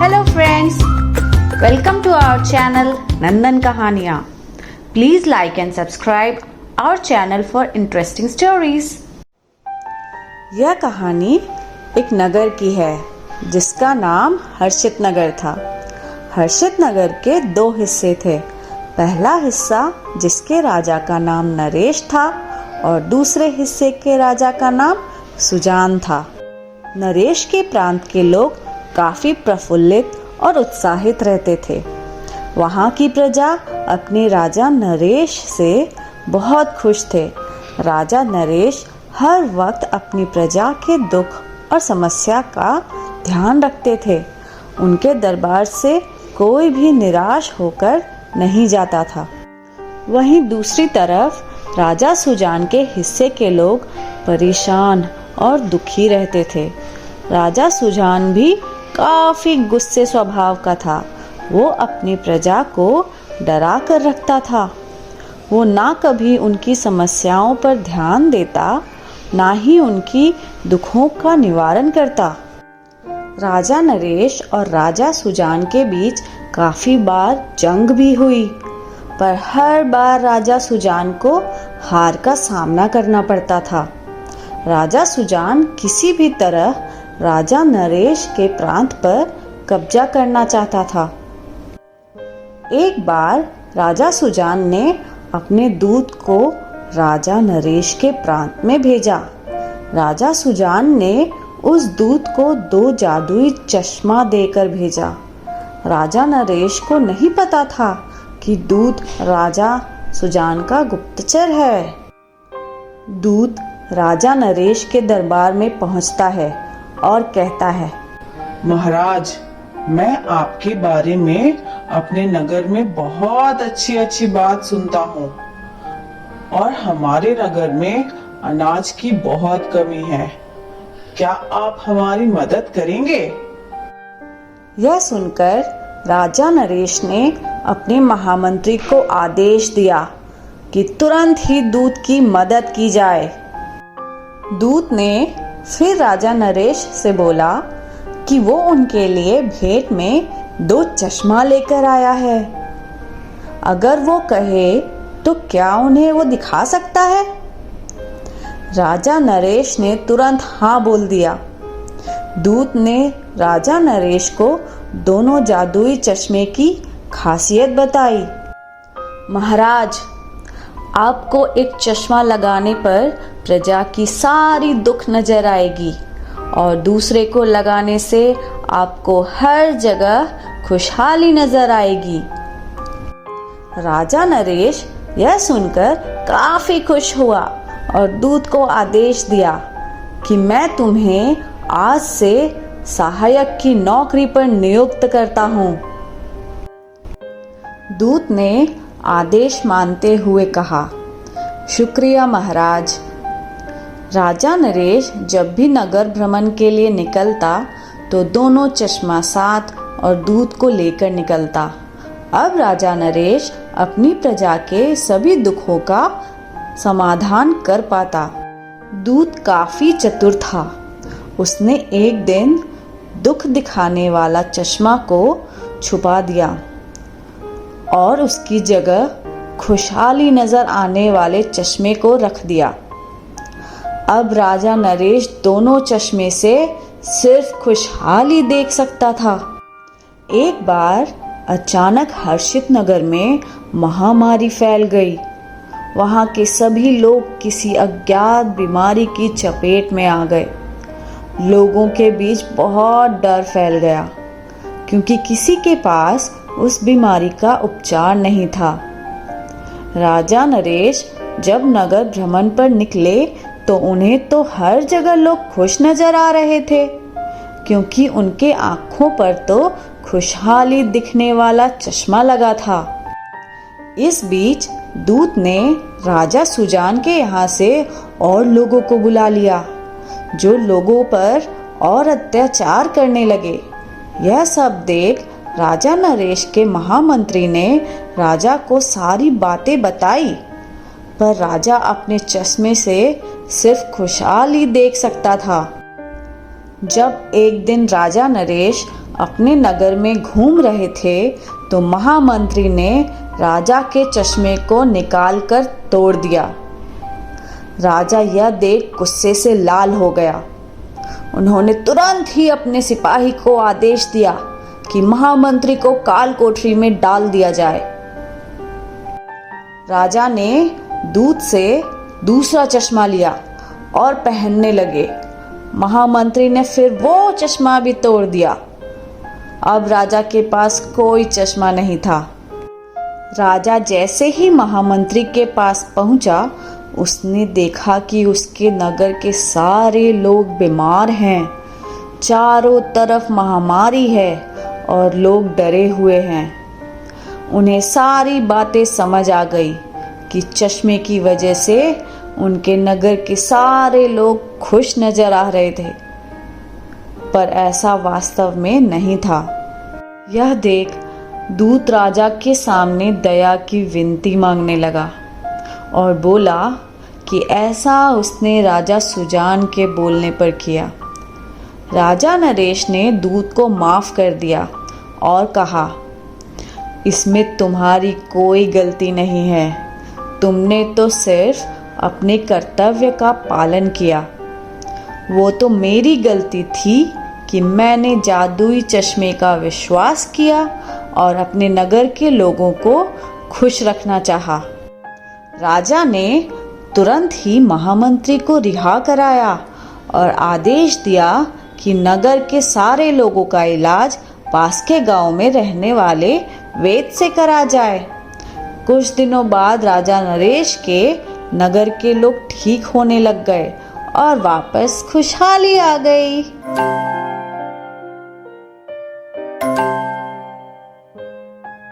Hello friends, welcome to our channel Nandan Kahaniyan. Please like and subscribe our channel for interesting stories. यह कहानी एक नगर की है जिसका नाम हर्षित नगर था। हर्षित नगर के दो हिस्से थे। पहला हिस्सा जिसके राजा का नाम नरेश था और दूसरे हिस्से के राजा का नाम सुजान था। नरेश के प्रांत के लोग काफी प्रफुल्लित और उत्साहित रहते थे। वहाँ की प्रजा अपने राजा नरेश से बहुत खुश थे। राजा नरेश हर वक्त अपनी प्रजा के दुख और समस्या का ध्यान रखते थे। उनके दरबार से कोई भी निराश होकर नहीं जाता था। वहीं दूसरी तरफ राजा सुजान के हिस्से के लोग परेशान और दुखी रहते थे। राजा सुजान भी काफी गुस्से स्वभाव का था। वो अपनी प्रजा को डरा कर रखता था। वो ना कभी उनकी समस्याओं पर ध्यान देता, ना ही उनकी दुखों का निवारण करता। राजा नरेश और राजा सुजान के बीच काफी बार जंग भी हुई, पर हर बार राजा सुजान को हार का सामना करना पड़ता था। राजा सुजान किसी भी तरह राजा नरेश के प्रांत पर कब्जा करना चाहता था। एक बार राजा सुजान ने अपने दूत को राजा नरेश के प्रांत में भेजा। राजा सुजान ने उस दूत को 2 जादुई चश्मा देकर भेजा। राजा नरेश को नहीं पता था कि दूत राजा सुजान का गुप्तचर है। दूत राजा नरेश के दरबार में पहुंचता है और कहता है, महाराज, मैं आपके बारे में अपने नगर में बहुत अच्छी बात सुनता हूँ और हमारे नगर में अनाज की बहुत कमी है। क्या आप हमारी मदद करेंगे? यह सुनकर राजा नरेश ने अपने महामंत्री को आदेश दिया कि तुरंत ही दूत की मदद की जाए। दूत ने फिर राजा नरेश से बोला कि वो उनके लिए भेंट में 2 चश्मा लेकर आया है। अगर वो कहे तो क्या उन्हें वो दिखा सकता है? राजा नरेश ने तुरंत हाँ बोल दिया। दूत ने राजा नरेश को दोनों जादुई चश्मे की खासियत बताई। महाराज, आपको एक चश्मा लगाने पर प्रजा की सारी दुख नजर आएगी और दूसरे को लगाने से आपको हर जगह खुशहाली नजर आएगी। राजा नरेश यह सुनकर काफी खुश हुआ और दूत को आदेश दिया कि मैं तुम्हें आज से सहायक की नौकरी पर नियुक्त करता हूँ। दूत ने आदेश मानते हुए कहा, शुक्रिया महाराज। राजा नरेश जब भी नगर भ्रमण के लिए निकलता तो दोनों चश्मा साथ और दूत को लेकर निकलता। अब राजा नरेश अपनी प्रजा के सभी दुखों का समाधान कर पाता। दूत काफी चतुर था। उसने एक दिन दुख दिखाने वाला चश्मा को छुपा दिया और उसकी जगह खुशहाली नजर आने वाले चश्मे को रख दिया। अब राजा नरेश दोनों चश्मे से सिर्फ खुशहाली देख सकता था। एक बार अचानक हर्षित नगर में महामारी फैल गई। वहां के सभी लोग किसी अज्ञात बीमारी की चपेट में आ गए। लोगों के बीच बहुत डर फैल गया क्योंकि किसी के पास उस बीमारी का उपचार नहीं था। राजा नरेश जब नगर भ्रमण पर निकले तो उन्हें तो हर जगह लोग खुश नजर आ रहे थे क्योंकि उनके आंखों पर तो खुशहाली दिखने वाला चश्मा लगा था। इस बीच दूत ने राजा सुजान के यहाँ से और लोगों को बुला लिया जो लोगों पर और अत्याचार करने लगे। यह सब देख राजा नरेश के महामंत्री ने राजा को सारी बातें बताई, पर राजा अपने चश्मे से सिर्फ खुशहाली देख सकता था। जब एक दिन राजा नरेश अपने नगर में घूम रहे थे तो महामंत्री ने राजा के चश्मे को निकालकर तोड़ दिया। राजा यह देख गुस्से से लाल हो गया। उन्होंने तुरंत ही अपने सिपाही को आदेश दिया कि महामंत्री को काल कोठरी में डाल दिया जाए। राजा ने दूत से दूसरा चश्मा लिया और पहनने लगे। महामंत्री ने फिर वो चश्मा भी तोड़ दिया। अब राजा के पास कोई चश्मा नहीं था। राजा जैसे ही महामंत्री के पास पहुंचा, उसने देखा कि उसके नगर के सारे लोग बीमार हैं, चारों तरफ महामारी है और लोग डरे हुए हैं। उन्हें सारी बातें समझ आ गई कि चश्मे की वजह से उनके नगर के सारे लोग खुश नजर आ रहे थे, पर ऐसा वास्तव में नहीं था। यह देख दूत राजा के सामने दया की विनती मांगने लगा और बोला कि ऐसा उसने राजा सुजान के बोलने पर किया। राजा नरेश ने दूत को माफ कर दिया और कहा, इसमें तुम्हारी कोई गलती नहीं है, तुमने तो सिर्फ अपने कर्तव्य का पालन किया। वो तो मेरी गलती थी कि मैंने जादुई चश्मे का विश्वास किया और अपने नगर के लोगों को खुश रखना चाहा। राजा ने तुरंत ही महामंत्री को रिहा कराया और आदेश दिया कि नगर के सारे लोगों का इलाज पास के गांव में रहने वाले वैद्य से करा जाए। कुछ दिनों बाद राजा नरेश के नगर के लोग ठीक होने लग गए और वापस खुशहाली आ गई।